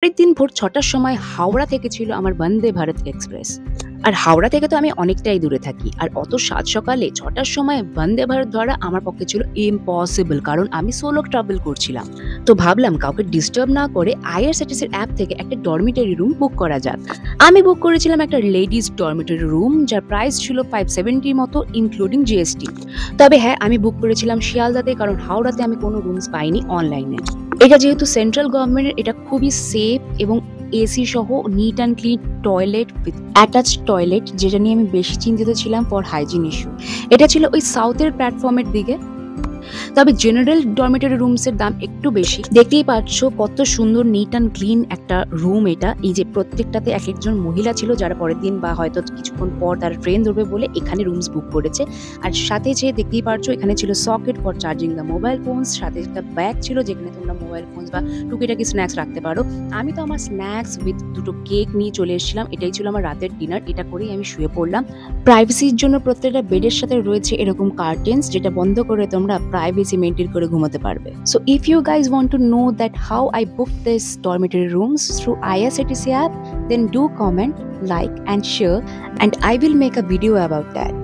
পরের দিন ভোর ৬টার সময় হাওড়া থেকে ছিল আমার বন্দে ভারত এক্সপ্রেস। আর হাওড়া থেকে তো আমি অনেকটাই দূরে থাকি। আর অত সাত সকালে ৬টার সময় বন্দে ভারত ধরা আমার পক্ষে ছিল ইম্পসিবল, কারণ আমি সোলো ট্রাভেল করছিলাম। তো ভাবলাম কাউকে ডিস্টার্ব না করে আইআরসিটিসির অ্যাপ থেকে একটা ডরমিটরি রুম বুক করা যাক। আমি বুক করেছিলাম একটা লেডিস ডরমিটরি রুম, যার প্রাইস ছিল 570 মতো ইনক্লুডিং জিএসটি। তবে হ্যাঁ, আমি বুক করেছিলাম শিয়ালদাতে, কারণ হাওড়াতে আমি কোনো রুমস পাইনি অনলাইনে। এটা যেহেতু সেন্ট্রাল গভর্নমেন্টের, এটা খুবই সেফ এবং এসি সহ neat and clean toilet with attached toilet, যেটা নিয়ে আমি বেশি চিন্তিত ছিলাম ফর হাইজিন ইস্যু। এটা ছিল ওই সাউথের প্ল্যাটফর্মের দিকে। তবে জেনারেল ডরমিটরি রুমসের দাম একটু বেশি। দেখতেই পাচ্ছ কত সুন্দর নিট অ্যান্ড ক্লিন একটা রুম এটা। এই যে প্রত্যেকটাতে এক একজন মহিলা ছিল, যারা পরের দিন বা হয়তো কিছুক্ষণ পর তারা ট্রেন ধরবে বলে এখানে রুমস বুক করেছে। আর সাথে যে দেখতেই পাচ্ছ এখানে ছিল socket for charging the mobile phones, সাথে একটা ব্যাগ ছিল যেখানে তোমরা মোবাইল ফোনস বা টুকিটাকি স্ন্যাক্স রাখতে পারো। আমি তো আমার স্ন্যাক্স উইথ দুটো কেক নিয়ে চলে এসেছিলাম। এটাই ছিল আমার রাতের ডিনার। এটা করেই আমি শুয়ে পড়লাম। প্রাইভেসির জন্য প্রত্যেকটা বেডের সাথে রয়েছে এরকম কার্টেন্স, যেটা বন্ধ করে তোমরা প্রাইভেসি মেনটেন করে ঘুমাতে পারবে। So if you guys want to know that how I book this dormitory rooms through IRCTC app, then do comment, like and share, and I will make a video about that.